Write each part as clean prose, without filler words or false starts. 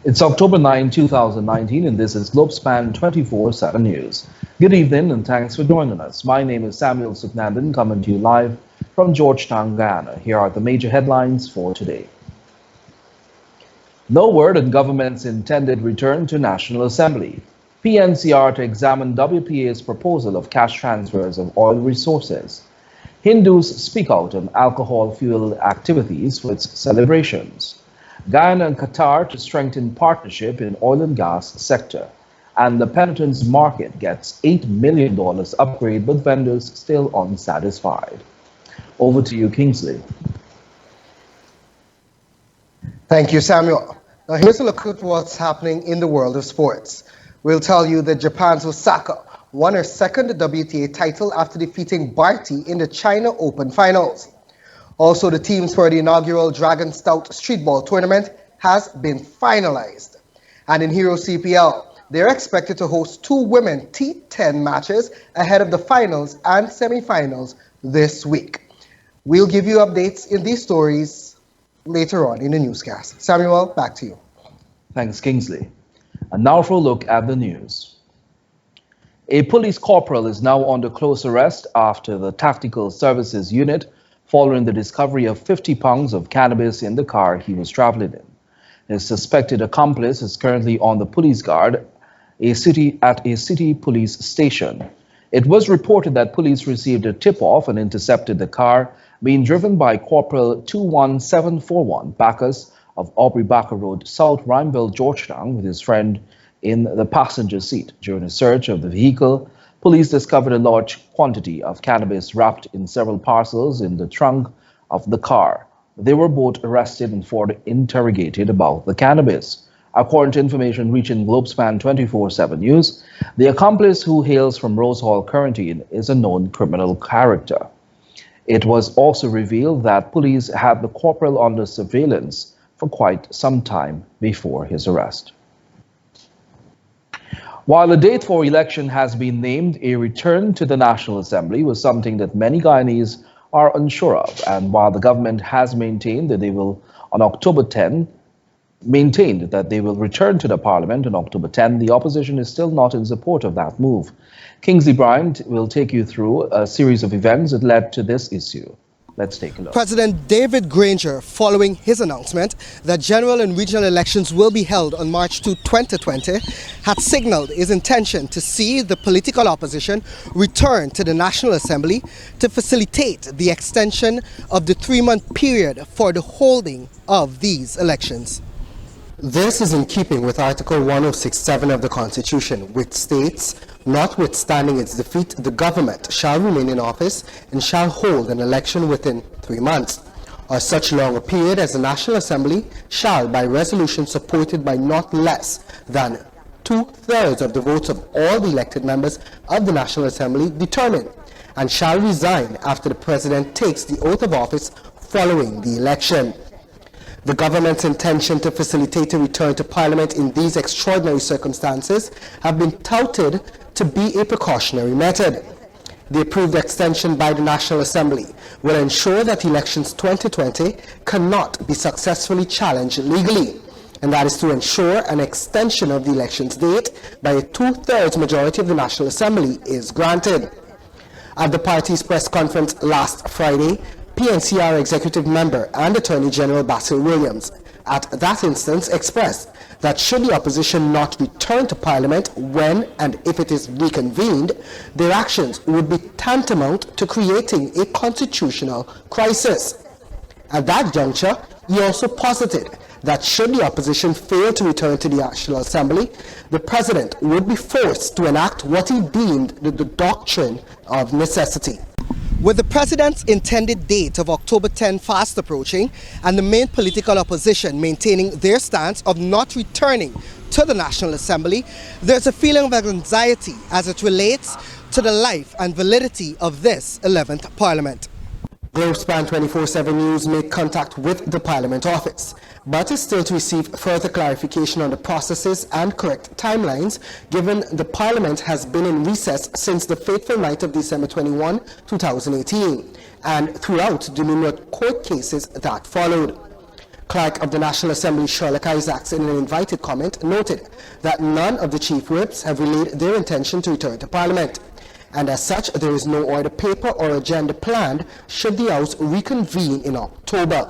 It's October 9, 2019, and this is Globespan 24x7 News. Good evening, and thanks for joining us. My name is Samuel Suknandan, coming to you live from Georgetown, Guyana. Here are the major headlines for today. No word on government's intended return to National Assembly. PNCR to examine WPA's proposal of cash transfers of oil resources. Hindus speak out on alcohol-fueled activities for its celebrations. Guyana and Qatar to strengthen partnership in oil and gas sector. And the penitence market gets $8 million upgrade, but vendors still unsatisfied. Over to you, Kingsley. Thank you, Samuel. Now here's a look at what's happening in the world of sports. We'll tell you that Japan's Osaka won her second WTA title after defeating Barty in the China Open finals. Also, the teams for the inaugural Dragon Stout Streetball tournament has been finalized. And in Hero CPL, they're expected to host two women T10 matches ahead of the finals and semifinals this week. We'll give you updates in these stories later on in the newscast. Samuel, back to you. Thanks, Kingsley. And now for a look at the news. A police corporal is now under close arrest after the Tactical Services Unit following the discovery of 50 pounds of cannabis in the car he was traveling in. His suspected accomplice is currently on the police guard at a city police station. It was reported that police received a tip-off and intercepted the car being driven by Corporal 21741 Bacchus of Aubrey Backer Road, South Rhymeville, Georgetown, with his friend in the passenger seat. During a search of the vehicle, police discovered a large quantity of cannabis wrapped in several parcels in the trunk of the car. They were both arrested and further interrogated about the cannabis. According to information reaching Globespan 24x7 News, the accomplice, who hails from Rose Hall, Quarantine, is a known criminal character. It was also revealed that police had the corporal under surveillance for quite some time before his arrest. While a date for election has been named, a return to the National Assembly was something that many Guyanese are unsure of. And while the government has maintained that they will, on October 10, maintained that they will return to the Parliament on October 10, the opposition is still not in support of that move. Kingsley Bryant will take you through a series of events that led to this issue. Let's take a look. President David Granger, following his announcement that general and regional elections will be held on March 2, 2020, had signaled his intention to see the political opposition return to the National Assembly to facilitate the extension of the 3-month period for the holding of these elections. This is in keeping with Article 106(7) of the Constitution, which states, notwithstanding its defeat, the government shall remain in office and shall hold an election within 3 months, or such long a period as the National Assembly shall, by resolution supported by not less than 2/3 of the votes of all the elected members of the National Assembly, determine, and shall resign after the President takes the oath of office following the election. The government's intention to facilitate a return to Parliament in these extraordinary circumstances have been touted to be a precautionary method. The approved extension by the National Assembly will ensure that elections 2020 cannot be successfully challenged legally, and that is to ensure an extension of the elections date by a 2/3 majority of the National Assembly is granted. At the party's press conference last Friday, PNCR Executive Member and Attorney General Basil Williams, at that instance, expressed that should the opposition not return to Parliament when and if it is reconvened, their actions would be tantamount to creating a constitutional crisis. At that juncture, he also posited that should the opposition fail to return to the National Assembly, the President would be forced to enact what he deemed the doctrine of necessity. With the President's intended date of October 10 fast approaching and the main political opposition maintaining their stance of not returning to the National Assembly, there's a feeling of anxiety as it relates to the life and validity of this 11th Parliament. Globespan 24x7 News made contact with the Parliament office, but is still to receive further clarification on the processes and correct timelines, given the Parliament has been in recess since the fateful night of December 21, 2018, and throughout the numerous court cases that followed. Clerk of the National Assembly, Sherlock Isaacs, in an invited comment, noted that none of the chief whips have relayed their intention to return to Parliament, and as such, there is no order paper or agenda planned should the House reconvene in October.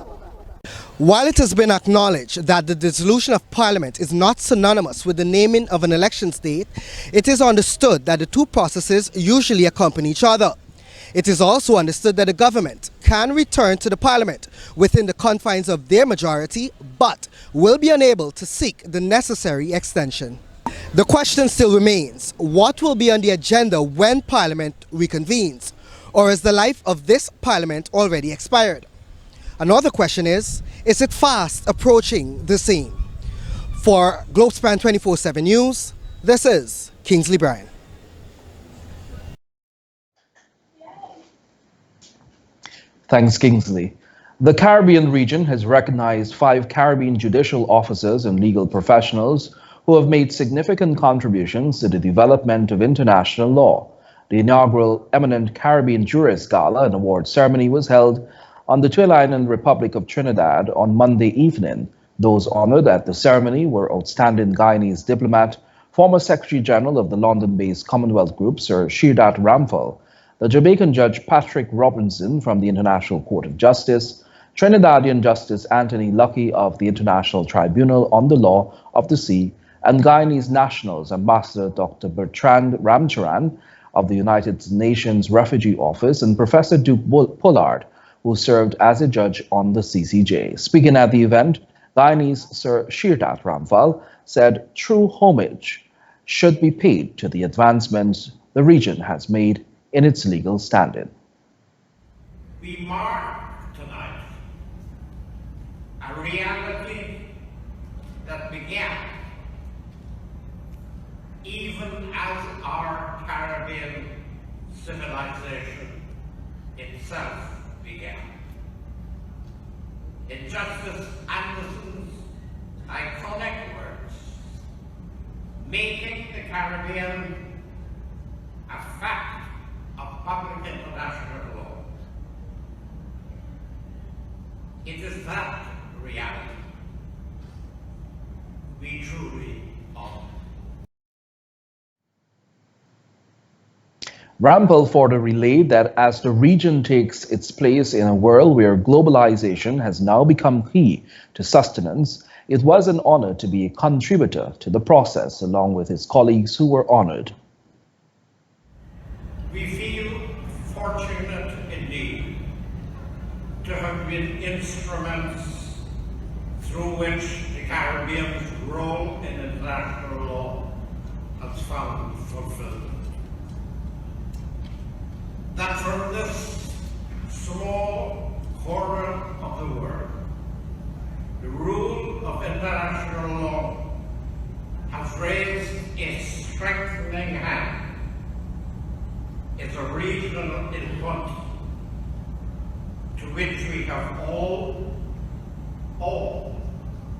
While it has been acknowledged that the dissolution of Parliament is not synonymous with the naming of an elections date, it is understood that the two processes usually accompany each other. It is also understood that the government can return to the Parliament within the confines of their majority, but will be unable to seek the necessary extension. The question still remains, what will be on the agenda when Parliament reconvenes? Or is the life of this Parliament already expired? Another question is it fast approaching the same? For Globespan 24x7 News, this is Kingsley Bryan. Thanks, Kingsley. The Caribbean region has recognized 5 Caribbean judicial officers and legal professionals who have made significant contributions to the development of international law. The inaugural Eminent Caribbean Jurist Gala and Award ceremony was held on the Twill Island Republic of Trinidad on Monday evening. Those honored at the ceremony were outstanding Guyanese diplomat, former Secretary General of the London-based Commonwealth Group, Sir Sheerdat Ramphal, the Jamaican Judge Patrick Robinson from the International Court of Justice, Trinidadian Justice Anthony Lucky of the International Tribunal on the Law of the Sea, and Guyanese Nationals Ambassador Dr. Bertrand Ramcharan of the United Nations Refugee Office and Professor Duke Pollard, who served as a judge on the CCJ. Speaking at the event, Guyanese Sir Sheerdat Ramphal said true homage should be paid to the advancements the region has made in its legal standing. We mark tonight a reality that began even as our Caribbean civilization itself began. In Justice Anderson's iconic words, making the Caribbean a fact of public international law. It is that reality we truly honor. Ramphal further relayed that as the region takes its place in a world where globalization has now become key to sustenance, it was an honor to be a contributor to the process along with his colleagues who were honored. We feel fortunate indeed to have been instruments through which the Caribbean's role in international law has found fulfillment. That from this small corner of the world, the rule of international law has raised its strengthening hand. It's a regional input to which we have all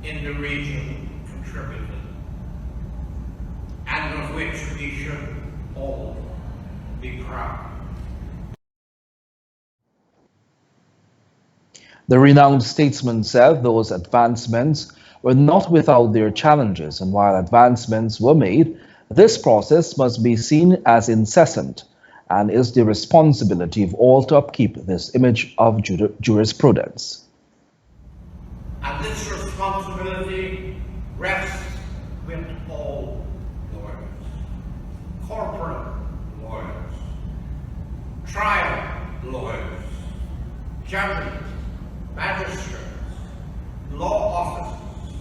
in the region contributed, and of which we should all be proud. The renowned statesman said those advancements were not without their challenges, and while advancements were made, this process must be seen as incessant and is the responsibility of all to upkeep this image of jurisprudence. And this responsibility rests with all lawyers, corporal lawyers, trial lawyers, judges, magistrates, law officers,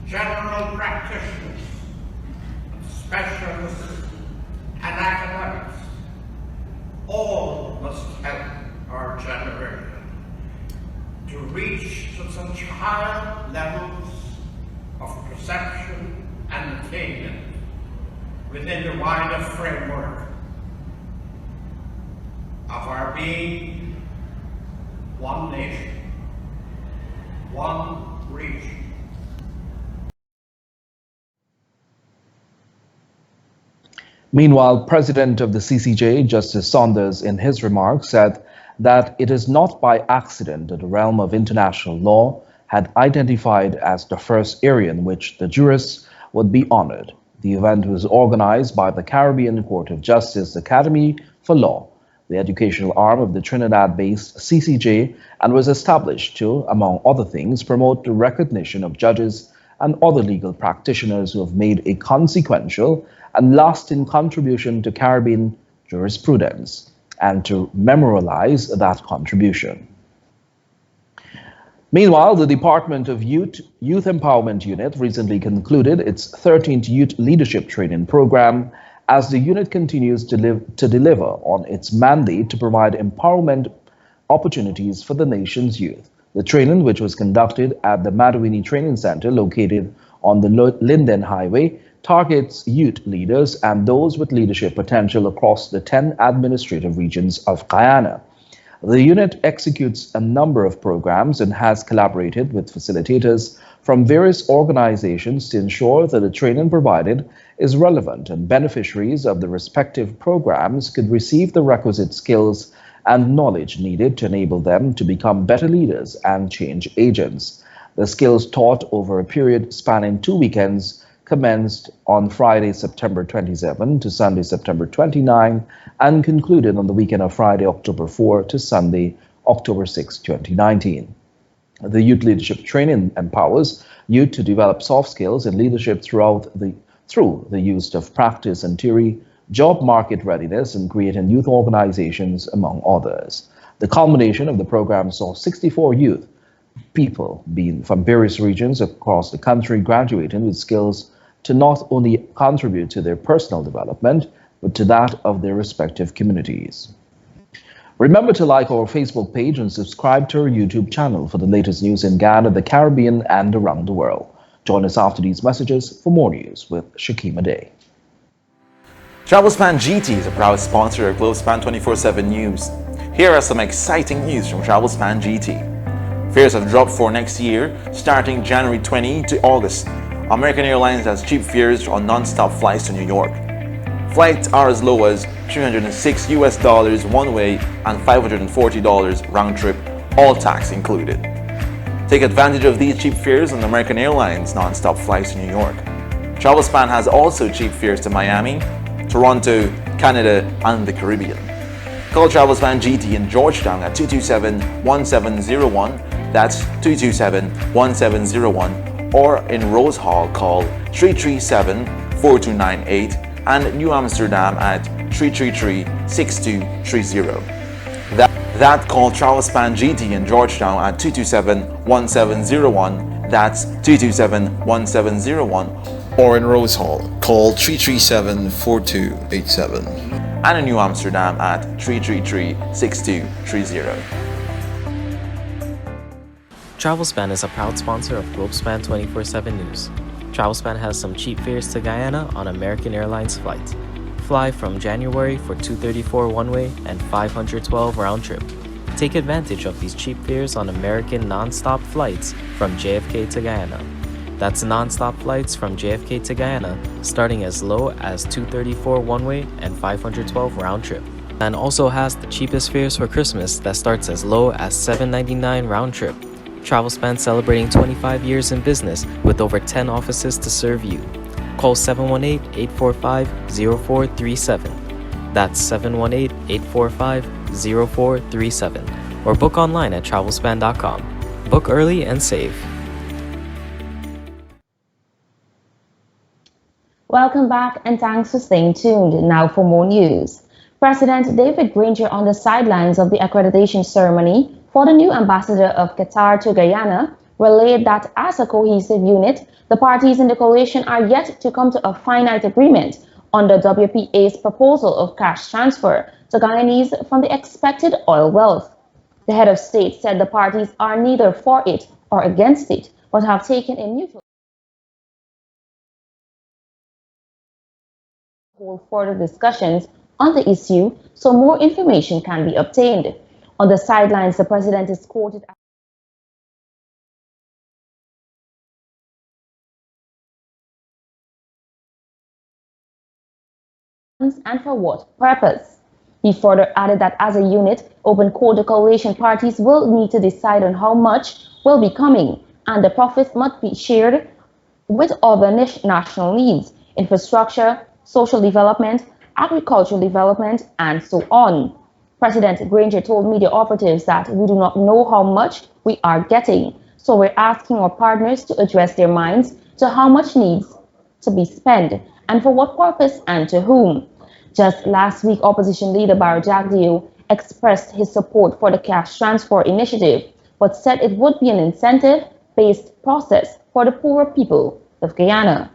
general practitioners, specialists, and academics. All must help our generation to reach to such higher levels of perception and attainment within the wider framework of our being one nation, one region. Meanwhile, President of the CCJ, Justice Saunders, in his remarks said that it is not by accident that the realm of international law had identified as the first area in which the jurists would be honored. The event was organized by the Caribbean Court of Justice Academy for Law, the educational arm of the Trinidad-based CCJ, and was established to, among other things, promote the recognition of judges and other legal practitioners who have made a consequential and lasting contribution to Caribbean jurisprudence, and to memorialize that contribution. Meanwhile, the Department of Youth Empowerment Unit recently concluded its 13th Youth Leadership Training Program as the unit continues to deliver on its mandate to provide empowerment opportunities for the nation's youth. The training, which was conducted at the Madawini Training Center located on the Linden Highway, targets youth leaders and those with leadership potential across the 10 administrative regions of Guyana. The unit executes a number of programs and has collaborated with facilitators from various organizations to ensure that the training provided is relevant and beneficiaries of the respective programs could receive the requisite skills and knowledge needed to enable them to become better leaders and change agents. The skills taught over a period spanning 2 weekends commenced on Friday, September 27 to Sunday, September 29, and concluded on the weekend of Friday, October 4 to Sunday, October 6, 2019. The youth leadership training empowers youth to develop soft skills and leadership through the use of practice and theory, job market readiness, and creating youth organizations, among others. The culmination of the program saw 64 youth people being from various regions across the country graduating with skills to not only contribute to their personal development, but to that of their respective communities. Remember to like our Facebook page and subscribe to our YouTube channel for the latest news in Guyana, the Caribbean, and around the world. Join us after these messages for more news with Shakima Day. Globespan GT is a proud sponsor of Globespan 24x7 News. Here are some exciting news from Globespan GT. Fares have dropped for next year, starting January 20 to August. American Airlines has cheap fares on non-stop flights to New York. Flights are as low as $306 one way and $540 round trip, all tax included. Take advantage of these cheap fares on American Airlines non-stop flights to New York. Globespan has also cheap fares to Miami, Toronto, Canada, and the Caribbean. Call Globespan GT in Georgetown at 227-1701, that's 227-1701, or in Rose Hall call 337-4298, and New Amsterdam at 333-6230. That call Globespan GT in Georgetown at 227-1701, that's 227-1701, or in Rose Hall, call 337-4287. And in New Amsterdam at 333-6230. Globespan is a proud sponsor of Globespan 24x7 News. Globespan has some cheap fares to Guyana on American Airlines flights. Fly from January for $234 one-way and $512 round-trip. Take advantage of these cheap fares on American non-stop flights from JFK to Guyana. That's non-stop flights from JFK to Guyana, starting as low as $234 one-way and $512 round-trip. And also has the cheapest fares for Christmas that starts as low as $799 round-trip. Globespan celebrating 25 years in business with over 10 offices to serve you. Call 718-845-0437. That's 718-845-0437. Or book online at globespan.com. Book early and save. Welcome back and thanks for staying tuned. Now for more news. President David Granger on the sidelines of the accreditation ceremony for the new ambassador of Qatar to Guyana relayed that as a cohesive unit, the parties in the coalition are yet to come to a finite agreement on the WPA's proposal of cash transfer to Guyanese from the expected oil wealth. The head of state said the parties are neither for it or against it, but have taken a neutral hold further discussions on the issue so more information can be obtained. On the sidelines, the president is quoted as and for what purpose. He further added that as a unit, open quote, the coalition parties will need to decide on how much will be coming and the profits must be shared with other national needs, infrastructure, social development, agricultural development, and so on. President Granger told media operatives that we do not know how much we are getting, so we're asking our partners to address their minds to how much needs to be spent and for what purpose and to whom. Just last week, opposition leader Barry Jagdeo expressed his support for the cash transfer initiative, but said it would be an incentive-based process for the poorer people of Guyana.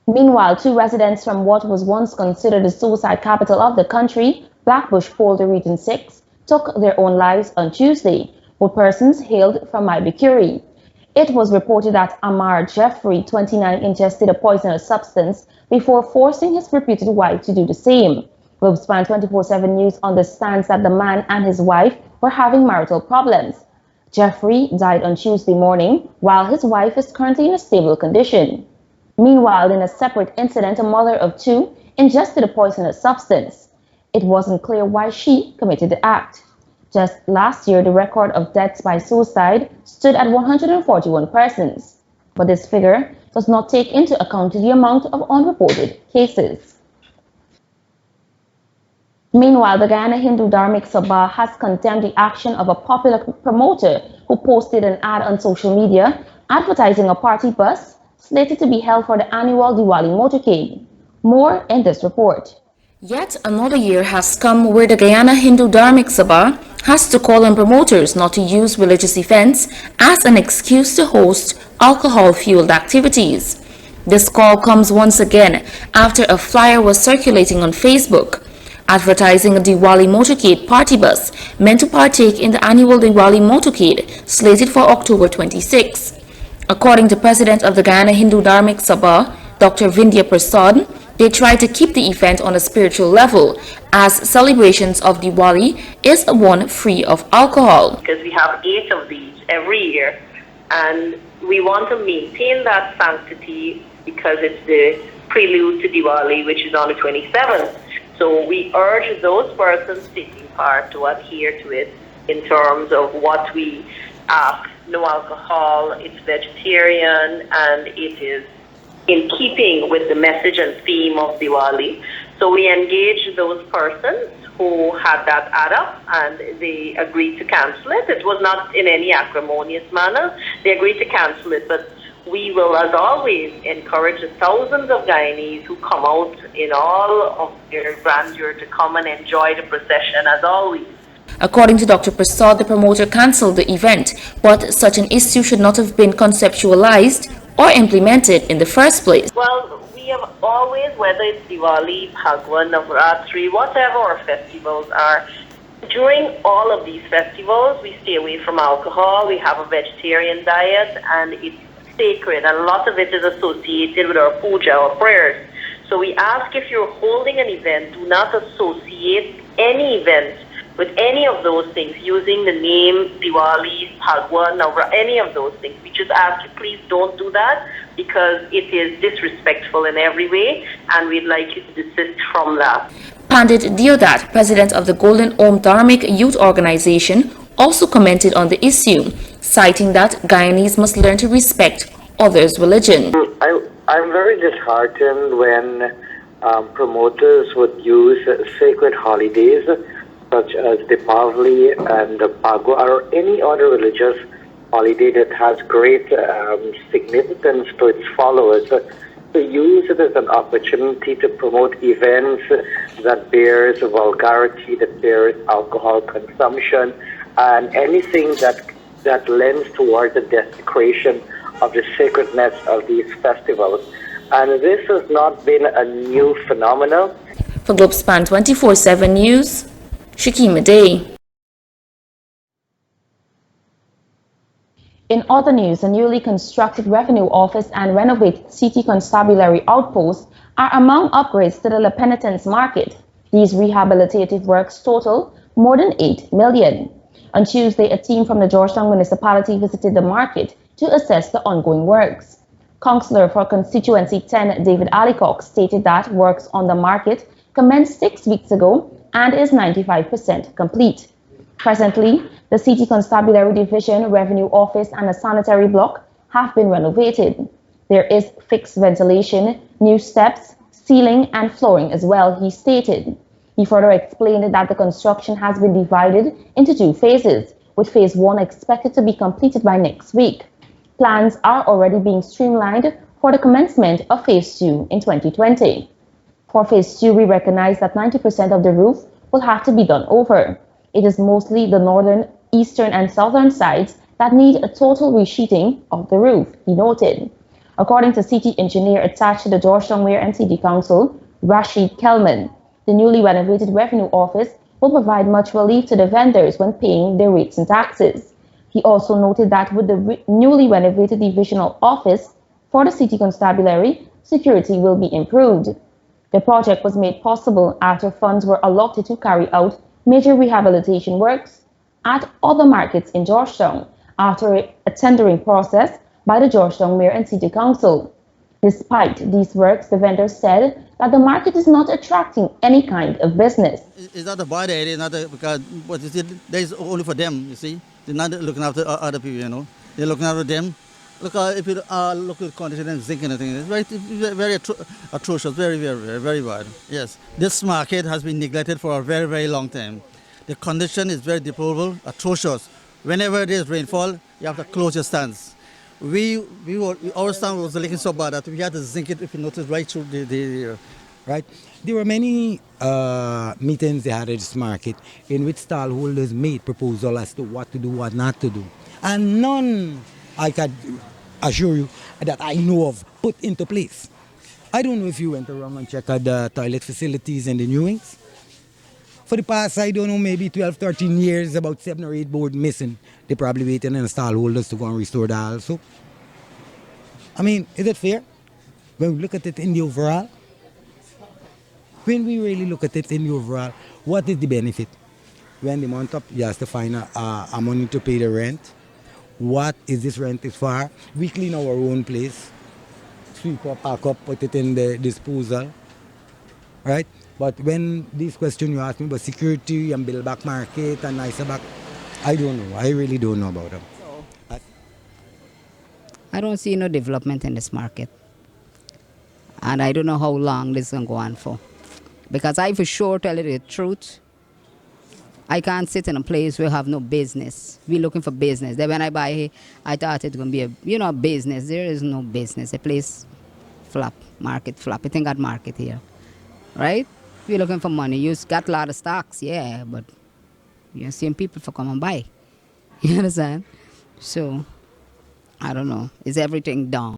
Meanwhile, two residents from what was once considered the suicide capital of the country, Blackbush Polder Region 6, took their own lives on Tuesday, with persons hailed from Maibikuri. It was reported that Amar Jeffrey, 29, ingested a poisonous substance before forcing his reputed wife to do the same. Globespan 24x7 News understands that the man and his wife were having marital problems. Jeffrey died on Tuesday morning, while his wife is currently in a stable condition. Meanwhile, in a separate incident, a mother of two ingested a poisonous substance. It wasn't clear why she committed the act. Just last year, the record of deaths by suicide stood at 141 persons, but this figure does not take into account the amount of unreported cases. Meanwhile, the Guyana Hindu Dharmic Sabha has condemned the action of a popular promoter who posted an ad on social media advertising a party bus slated to be held for the annual Diwali motorcade. More in this report. Yet another year has come where the Guyana Hindu Dharmic Sabha has to call on promoters not to use religious events as an excuse to host alcohol-fueled activities. This call comes once again after a flyer was circulating on Facebook advertising a Diwali motorcade party bus meant to partake in the annual Diwali motorcade slated for October 26. According to President of the Guyana Hindu Dharmic Sabha, Dr. Vindhya Prasad, they try to keep the event on a spiritual level, as celebrations of Diwali is one free of alcohol. Because we have 8 of these every year, and we want to maintain that sanctity because it's the prelude to Diwali, which is on the 27th. So we urge those persons taking part to adhere to it in terms of what we ask. No alcohol, it's vegetarian, and it is in keeping with the message and theme of Diwali. So we engage those persons who had that ad up, and they agreed to cancel it. It was not in any acrimonious manner. They agreed to cancel it, but we will, as always, encourage the thousands of Guyanese who come out in all of their grandeur to come and enjoy the procession, as always. According to Dr. Prasad, the promoter cancelled the event, but such an issue should not have been conceptualized or implemented in the first place. Well, we have always, whether it's Diwali, Bhagwan, Navratri, whatever our festivals are, during all of these festivals, we stay away from alcohol. We have a vegetarian diet, and it's sacred, and a lot of it is associated with our puja or prayers. So we ask, if you're holding an event, do not associate any event with any of those things, using the name Diwali, Bhagwan, or any of those things. We just ask you, please don't do that, because it is disrespectful in every way, and we'd like you to desist from that. Pandit Deodat, president of the Golden Om Dharmic Youth Organization, also commented on the issue, citing that Guyanese must learn to respect others' religion. I'm very disheartened when promoters would use sacred holidays such as Diwali and Bhagwan or any other religious holiday that has great significance to its followers, to use it as an opportunity to promote events that bears vulgarity, that bears alcohol consumption, and anything that lends towards the desecration of the sacredness of these festivals. And this has not been a new phenomenon. For Globespan 24x7 News, Shakima Day. In other news, a newly constructed revenue office and renovated city constabulary outpost are among upgrades to the La Penitence market. These rehabilitative works total more than 8 million. On Tuesday, a team from the Georgetown municipality visited the market to assess the ongoing works. Councillor for Constituency 10, David Alicock, stated that works on the market commenced 6 weeks ago and is 95% complete. Presently, the City Constabulary Division, Revenue Office and a sanitary block have been renovated. There is fixed ventilation, new steps, ceiling and flooring as well, he stated. He further explained that the construction has been divided into two phases, with phase 1 expected to be completed by next week. Plans are already being streamlined for the commencement of phase 2 in 2020. For phase 2, we recognize that 90% of the roof will have to be done over. It is mostly the northern, eastern and southern sides that need a total resheeting of the roof, he noted. According to city engineer attached to the Georgetown Mayor and City Council, Rashid Kelman, the newly renovated Revenue Office will provide much relief to the vendors when paying their rates and taxes. He also noted that with the newly renovated Divisional Office for the City Constabulary, security will be improved. The project was made possible after funds were allotted to carry out major rehabilitation works at other markets in Georgetown after a tendering process by the Georgetown Mayor and City Council. Despite these works, the vendors said that the market is not attracting any kind of business. It's not a bad area, not a, because what is it? There's only for them. You see, they're not looking after other people. You know, they're looking after them. Look, if you look at condition and zinc and everything, it's very atrocious, very bad. Yes, this market has been neglected for a very long time. The condition is very deplorable, atrocious. Whenever there is rainfall, you have to close your stands. Our stand was leaking so bad that we had to zinc it, if you notice, right through the right. There were many meetings they had at this market in which stallholders made proposals as to what to do, what not to do. And none, I can assure you, that I know of put into place. I don't know if you went around and checked out the toilet facilities in the new wings. For the past, I don't know, maybe 12, 13 years, about 7 or 8 board missing. They probably waiting on stallholders to go and restore that also. I mean, is it fair? When we look at it in the overall, when we really look at it in the overall, what is the benefit? When the month up, you have to find a money to pay the rent. What is this rent is for? We clean our own place, sweep up, pack up, put it in the disposal, right? But when this question you ask me about security and build back market and nicer back, I don't know. I really don't know about them. I don't see no development in this market. And I don't know how long this is going to go on for. Because I for sure tell you the truth, I can't sit in a place where I have no business. We're looking for business. Then when I buy here, I thought it's going to be a business. There is no business. The place flop, market flop. I think got market here, right? We're looking for money. You got a lot of stocks, yeah, but you're seeing people for come and buy. You understand? So, I don't know. Is everything down?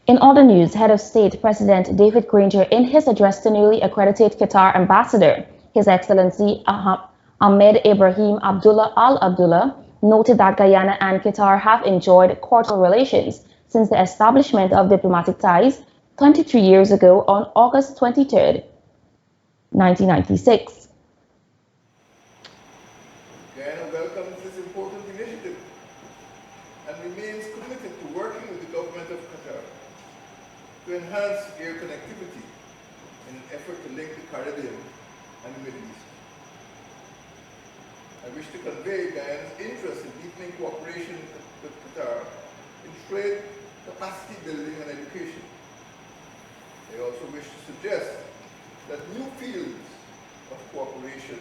In other news, Head of State President David Granger, in his address to newly accredited Qatar Ambassador, His Excellency Ahmed Ibrahim Abdullah Al Abdullah, noted that Guyana and Qatar have enjoyed cordial relations since the establishment of diplomatic ties 23 years ago on August 23, 1996. Guyana welcomes this important initiative and remains committed to working with the government of Qatar to enhance air connectivity in an effort to link the Caribbean and the Middle East. I wish to convey Guyana's interest in deepening cooperation with Qatar in trade, capacity building and education. I also wish to suggest that new fields of cooperation,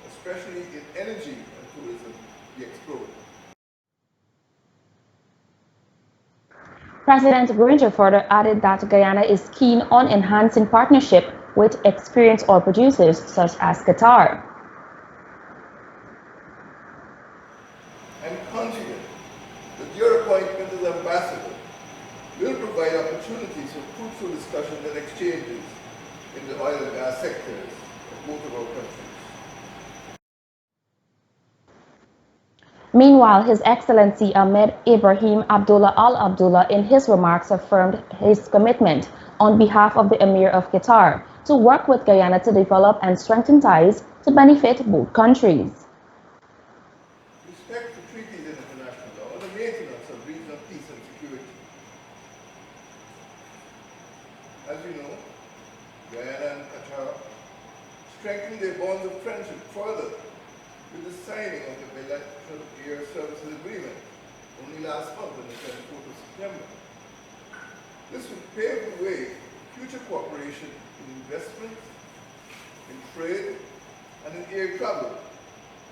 especially in energy and tourism, be explored. President Granger further added that Guyana is keen on enhancing partnership with experienced oil producers such as Qatar. I'm confident that your appointment as ambassador will provide opportunities for fruitful discussions and exchanges in the oil and gas sectors of both of our countries. Meanwhile, His Excellency Ahmed Ibrahim Abdullah Al Abdullah in his remarks affirmed his commitment on behalf of the Emir of Qatar to work with Guyana to develop and strengthen ties to benefit both countries. Respect for treaties and international law and the maintenance of regional peace and security. As you know, Guyana and Qatar strengthened their bonds of friendship further with the signing of the bilateral air services agreement only last month on the 24th of September. This would pave the way for future cooperation in investment, in trade, and in air travel,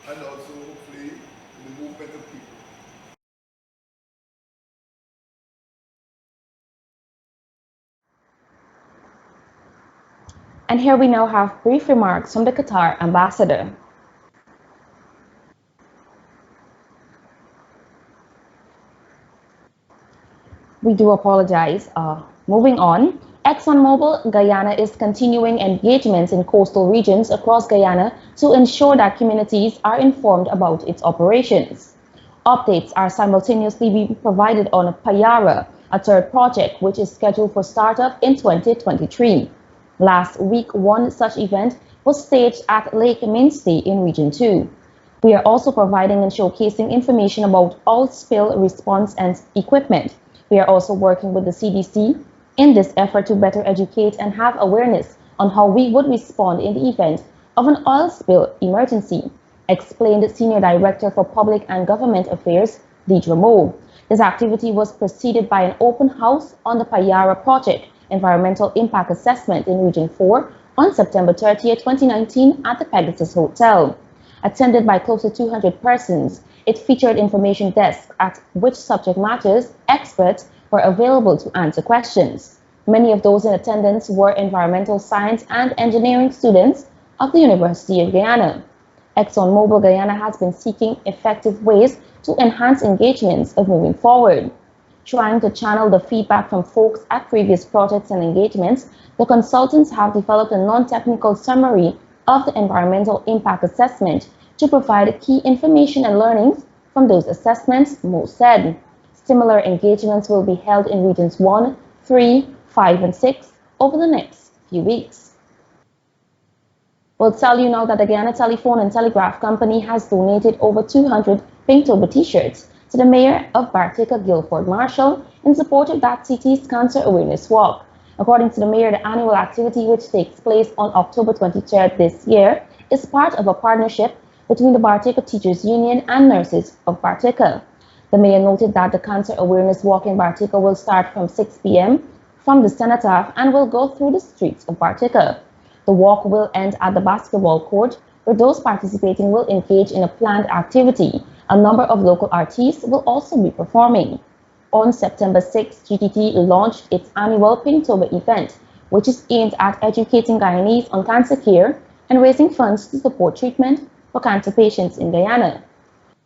and also hopefully in the movement of people. And here we now have brief remarks from the Qatar ambassador. We do apologize. Moving on, ExxonMobil Guyana is continuing engagements in coastal regions across Guyana to ensure that communities are informed about its operations. Updates are simultaneously being provided on Payara, a third project which is scheduled for startup in 2023. Last week, one such event was staged at Lake Minstay in Region 2. We are also providing and showcasing information about all spill response and equipment. We are also working with the CDC in this effort to better educate and have awareness on how we would respond in the event of an oil spill emergency, explained Senior Director for Public and Government Affairs, Deidre Moe. This activity was preceded by an open house on the Payara Project Environmental Impact Assessment in Region 4 on September 30, 2019 at the Pegasus Hotel. Attended by close to 200 persons, it featured information desks at which subject matters experts were available to answer questions. Many of those in attendance were environmental science and engineering students of the University of Guyana. ExxonMobil Guyana has been seeking effective ways to enhance engagements of moving forward. Trying to channel the feedback from folks at previous projects and engagements, the consultants have developed a non-technical summary of the environmental impact assessment to provide key information and learnings from those assessments, Moe said. Similar engagements will be held in Regions 1, 3, 5, and 6 over the next few weeks. We'll tell you now that the Guyana Telephone and Telegraph Company has donated over 200 Pinktober t-shirts to the Mayor of Bartica, Guilford Marshall, in support of that city's Cancer Awareness Walk. According to the Mayor, the annual activity, which takes place on October 23rd this year, is part of a partnership between the Bartica Teachers Union and Nurses of Bartica. The Mayor noted that the Cancer Awareness Walk in Bartica will start from 6 p.m. from the cenotaph and will go through the streets of Bartica. The walk will end at the basketball court, where those participating will engage in a planned activity. A number of local artists will also be performing. On September 6, GTT launched its annual Pinktober event, which is aimed at educating Guyanese on cancer care and raising funds to support treatment for cancer patients in Guyana.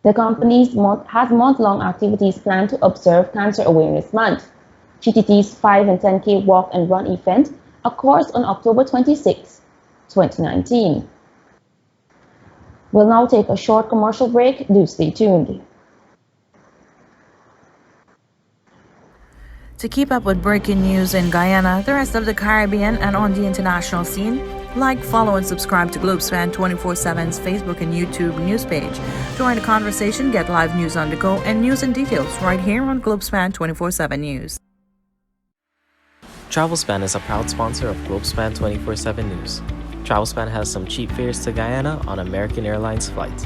The company has month-long activities planned to observe Cancer Awareness Month. GTT's 5 and 10K walk and run event occurs on October 26, 2019. We'll now take a short commercial break. Do stay tuned. To keep up with breaking news in Guyana, the rest of the Caribbean, and on the international scene, like, follow, and subscribe to Globespan 24x7's Facebook and YouTube news page. Join the conversation, get live news on the go, and news and details right here on Globespan 24x7 News. Travelspan is a proud sponsor of Globespan 24x7 News. Travelspan has some cheap fares to Guyana on American Airlines flights.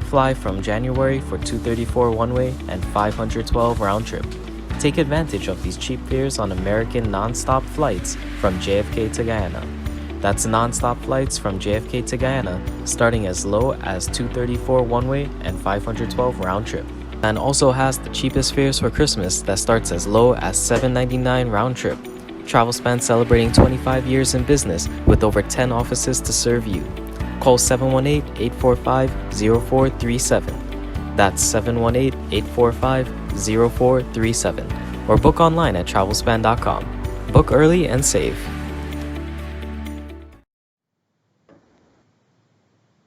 Fly from January for $234 one-way and $512 round-trip. Take advantage of these cheap fares on American non-stop flights from JFK to Guyana. That's non-stop flights from JFK to Guyana starting as low as $234 one-way and $512 round-trip. And also has the cheapest fares for Christmas that starts as low as $799 round-trip. Travelspan celebrating 25 years in business with over 10 offices to serve you. Call 718-845-0437. That's 718-845-0437. Or book online at travelspan.com. Book early and save.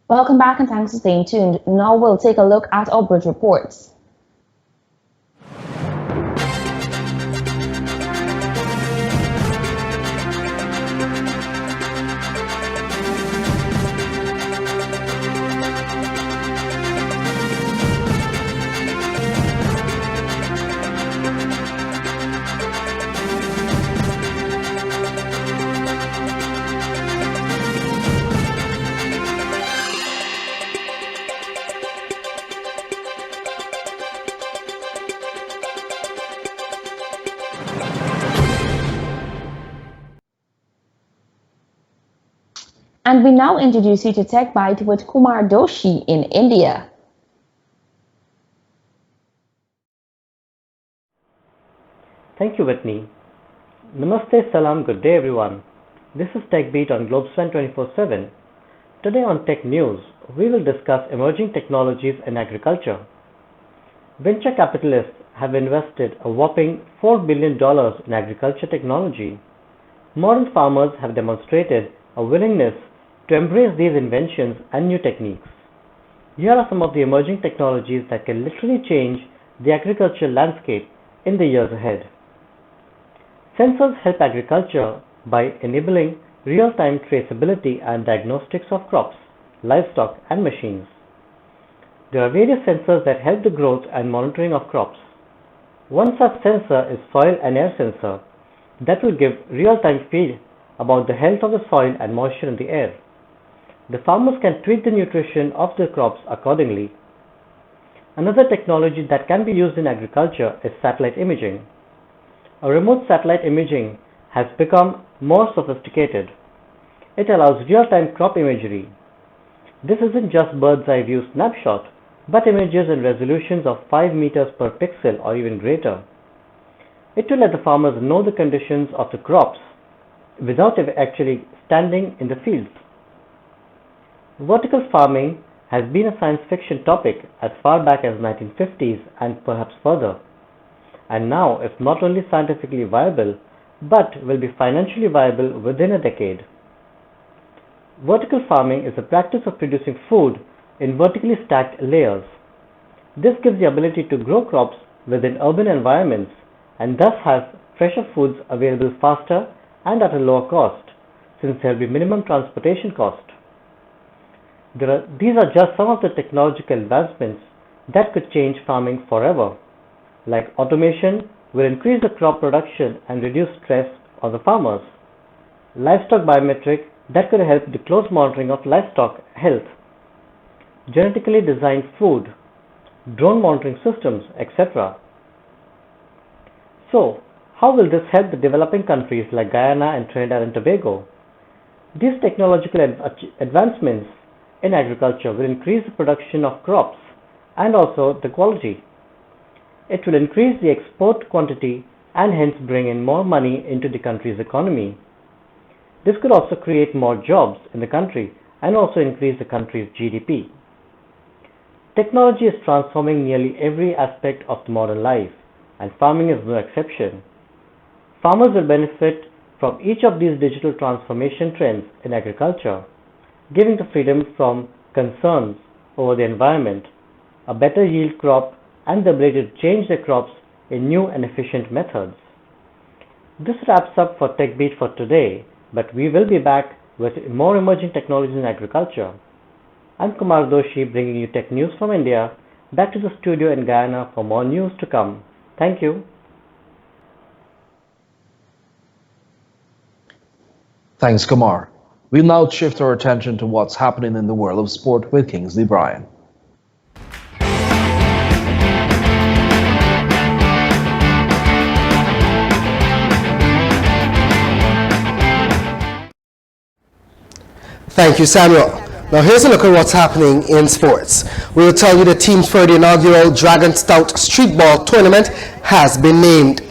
Welcome back and thanks for staying tuned. Now we'll take a look at our bridge reports. And we now introduce you to Tech Bite with Kumar Doshi in India. Thank you, Whitney. Namaste, salam, good day everyone. This is TechBeat on Globespan 24x7. Today on Tech News, we will discuss emerging technologies in agriculture. Venture capitalists have invested a whopping $4 billion in agriculture technology. Modern farmers have demonstrated a willingness to embrace these inventions and new techniques. Here are some of the emerging technologies that can literally change the agricultural landscape in the years ahead. Sensors help agriculture by enabling real-time traceability and diagnostics of crops, livestock, and machines. There are various sensors that help the growth and monitoring of crops. One such sensor is soil and air sensor that will give real-time feed about the health of the soil and moisture in the air. The farmers can tweak the nutrition of their crops accordingly. Another technology that can be used in agriculture is satellite imaging. A remote satellite imaging has become more sophisticated. It allows real-time crop imagery. This isn't just bird's eye view snapshot, but images in resolutions of 5 meters per pixel or even greater. It will let the farmers know the conditions of the crops without actually standing in the fields. Vertical farming has been a science fiction topic as far back as 1950s and perhaps further. And now it's not only scientifically viable, but will be financially viable within a decade. Vertical farming is the practice of producing food in vertically stacked layers. This gives the ability to grow crops within urban environments and thus have fresher foods available faster and at a lower cost, since there will be minimum transportation cost. These are just some of the technological advancements that could change farming forever. Like automation will increase the crop production and reduce stress on the farmers. Livestock biometric that could help the close monitoring of livestock health. Genetically designed food, drone monitoring systems, etc. So, how will this help the developing countries like Guyana and Trinidad and Tobago? These technological advancements in agriculture will increase the production of crops and also the quality. It will increase the export quantity and hence bring in more money into the country's economy. This could also create more jobs in the country and also increase the country's GDP. Technology is transforming nearly every aspect of the modern life, and farming is no exception. Farmers will benefit from each of these digital transformation trends in agriculture, giving the freedom from concerns over the environment, a better yield crop, and the ability to change their crops in new and efficient methods. This wraps up for TechBeat for today, but we will be back with more emerging technologies in agriculture. I'm Kumar Doshi bringing you tech news from India, back to the studio in Guyana for more news to come. Thank you. Thanks, Kumar. We'll now shift our attention to what's happening in the world of sport with Kingsley Bryan. Thank you, Samuel. Now here's a look at what's happening in sports. We will tell you the teams for the inaugural Dragon Stout Streetball Tournament has been named.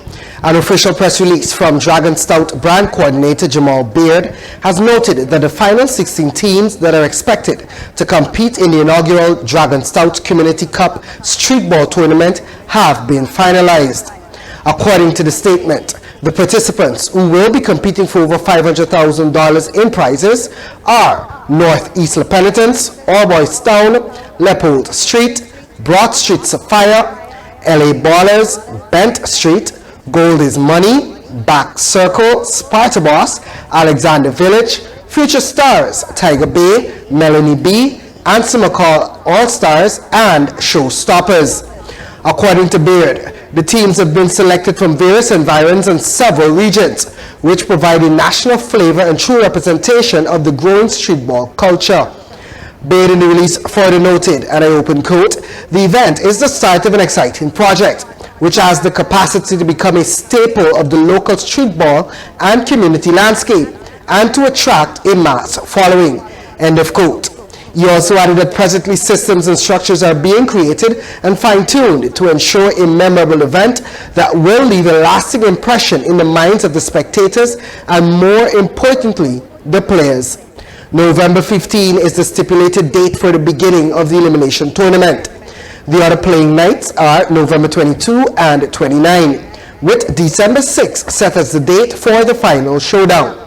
An official press release from Dragon Stout brand coordinator Jamal Beard has noted that the final 16 teams that are expected to compete in the inaugural Dragon Stout Community Cup Streetball Tournament have been finalized. According to the statement, the participants who will be competing for over $500,000 in prizes are Northeast La Penitence, All Boys Town, Leopold Street, Broad Street Sapphire, LA Ballers, Bent Street, Gold is Money, Back Circle, Sparta Boss, Alexander Village, Future Stars, Tiger Bay, Melanie B, Answer McCall All Stars, and Showstoppers. According to Beard, the teams have been selected from various environs and several regions, which provide a national flavor and true representation of the growing streetball culture. Beard in the release further noted, and I open quote, the event is the start of an exciting project, which has the capacity to become a staple of the local streetball and community landscape, and to attract a mass following. End of quote. He also added that presently systems and structures are being created and fine-tuned to ensure a memorable event that will leave a lasting impression in the minds of the spectators and, more importantly, the players. November 15 is the stipulated date for the beginning of the elimination tournament. The other playing nights are November 22 and 29, with December 6 set as the date for the final showdown.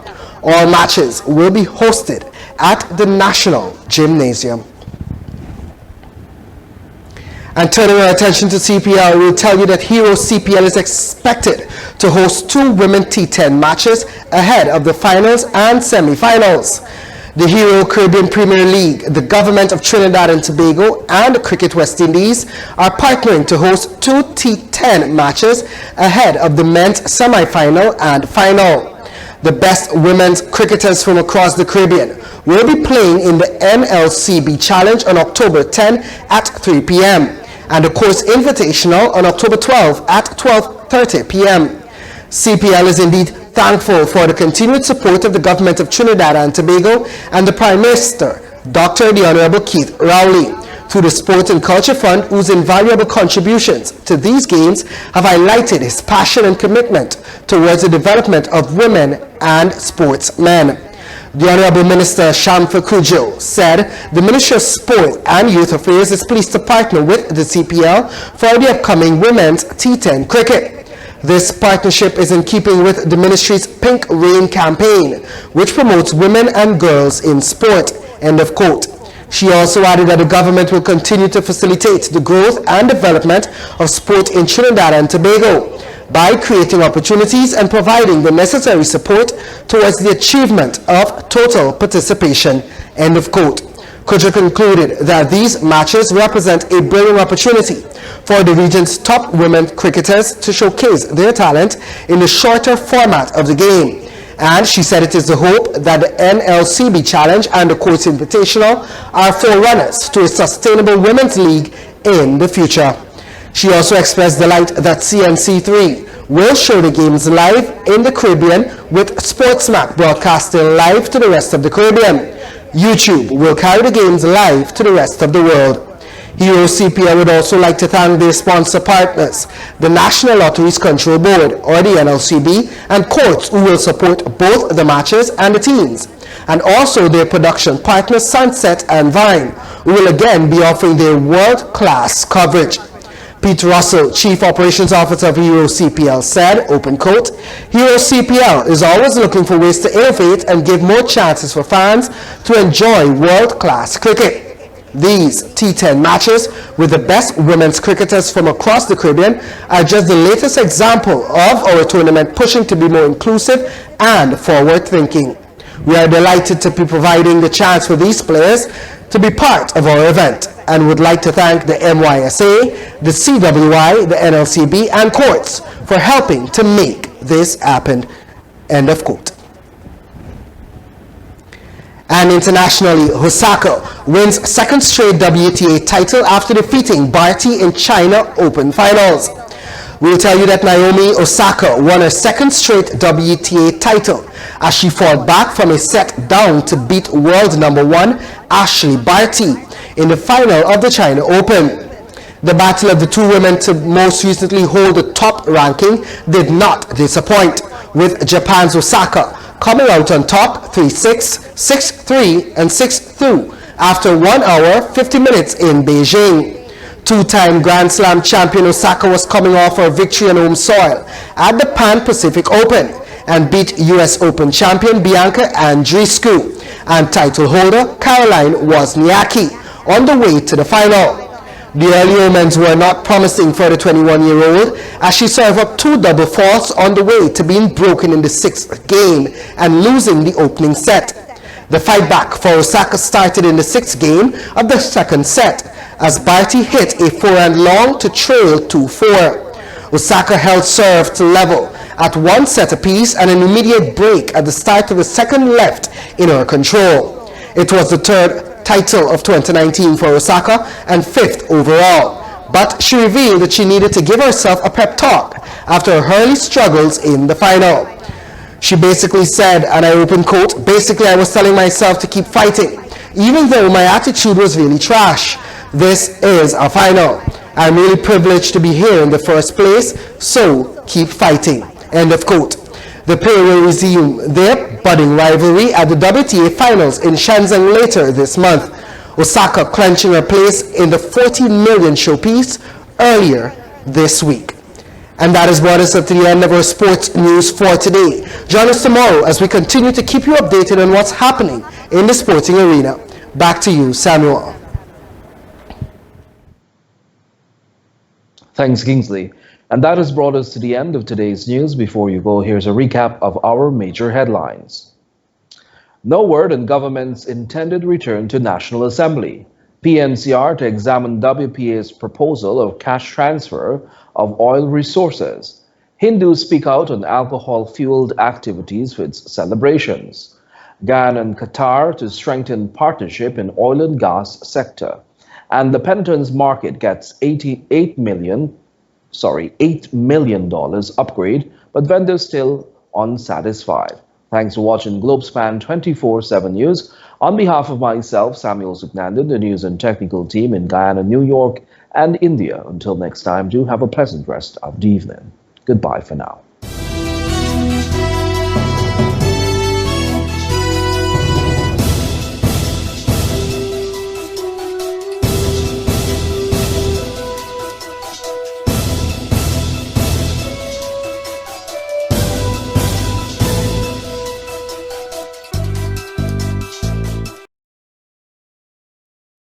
All matches will be hosted at the National Gymnasium. And turning our attention to CPL, we'll tell you that Hero CPL is expected to host 2 women T10 matches ahead of the finals and semi-finals. The Hero Caribbean Premier League, the Government of Trinidad and Tobago, and Cricket West Indies are partnering to host 2 T10 matches ahead of the men's semi-final and final. The best women's cricketers from across the Caribbean will be playing in the NLCB Challenge on October 10 at 3 p.m. and the Course Invitational on October 12 at 12:30 p.m. CPL is indeed thankful for the continued support of the Government of Trinidad and Tobago and the Prime Minister, Dr. the Honorable Keith Rowley, through the Sport and Culture Fund, whose invaluable contributions to these games have highlighted his passion and commitment towards the development of women and sportsmen. The Honorable Minister Shamfa Kujo said the Ministry of Sport and Youth Affairs is pleased to partner with the CPL for the upcoming women's T10 cricket. This partnership is in keeping with the ministry's Pink Rain campaign, which promotes women and girls in sport. End of quote. She also added that the government will continue to facilitate the growth and development of sport in Trinidad and Tobago by creating opportunities and providing the necessary support towards the achievement of total participation. End of quote. Kuja concluded that these matches represent a brilliant opportunity for the region's top women cricketers to showcase their talent in the shorter format of the game. And she said it is the hope that the NLCB Challenge and the Course Invitational are forerunners to a sustainable women's league in the future. She also expressed delight that CNC3 will show the games live in the Caribbean, with Sportsmac broadcasting live to the rest of the Caribbean. YouTube will carry the games live to the rest of the world. Hero CPL would also like to thank their sponsor partners, the National Lotteries Control Board, or the NLCB, and courts who will support both the matches and the teams, and also their production partners Sunset and Vine, who will again be offering their world-class coverage. Pete Russell, Chief Operations Officer of Hero CPL, said, open quote, Hero CPL is always looking for ways to innovate and give more chances for fans to enjoy world-class cricket. These T10 matches with the best women's cricketers from across the Caribbean are just the latest example of our tournament pushing to be more inclusive and forward-thinking. We are delighted to be providing the chance for these players to be part of our event, and would like to thank the MYSA, the CWI, the NLCB, and courts for helping to make this happen. End of quote. And internationally, Osaka wins second straight WTA title after defeating Barty in China Open Finals. We'll tell you that Naomi Osaka won her second straight WTA title as she fought back from a set down to beat world number 1 Ashley Barty in the final of the China Open. The battle of the two women to most recently hold the top ranking did not disappoint, with Japan's Osaka coming out on top 3-6, 6-3, and 6-2 after 1 hour 50 minutes in Beijing. Two-time Grand Slam champion Osaka was coming off her victory on home soil at the Pan Pacific Open and beat US Open champion Bianca Andreescu and title holder Caroline Wozniacki on the way to the final. The early omens were not promising for the 21-year-old as she served up 2 double faults on the way to being broken in the 6th game and losing the opening set. The fight back for Osaka started in the 6th game of the second set as Barty hit a forehand long to trail 2-4. Osaka held serve to level at 1 set apiece and an immediate break at the start of the second left in her control. It was the third title of 2019 for Osaka and 5th overall, but she revealed that she needed to give herself a pep talk after her early struggles in the final. She basically said, and I open quote, basically I was telling myself to keep fighting, even though my attitude was really trash. This is a final. I'm really privileged to be here in the first place, so keep fighting. End of quote. The pair will resume their budding rivalry at the WTA Finals in Shenzhen later this month. Osaka clinching her place in the 14 million showpiece earlier this week. And that has brought us up to the end of our sports news for today. Join us tomorrow as we continue to keep you updated on what's happening in the sporting arena. Back to you, Samuel. Thanks, Kingsley. And that has brought us to the end of today's news. Before you go, here's a recap of our major headlines. No word on government's intended return to National Assembly. PNCR to examine WPA's proposal of cash transfer of oil resources. Hindus speak out on alcohol-fueled activities with celebrations. Guyana and Qatar to strengthen partnership in oil and gas sector. And the Penitence market gets $8 million upgrade, but vendors still unsatisfied. Thanks for watching Globespan 24/7 News. On behalf of myself, Samuel Suknandon, the news and technical team in Guyana, New York, and India. Until next time, do have a pleasant rest of the evening. Goodbye for now.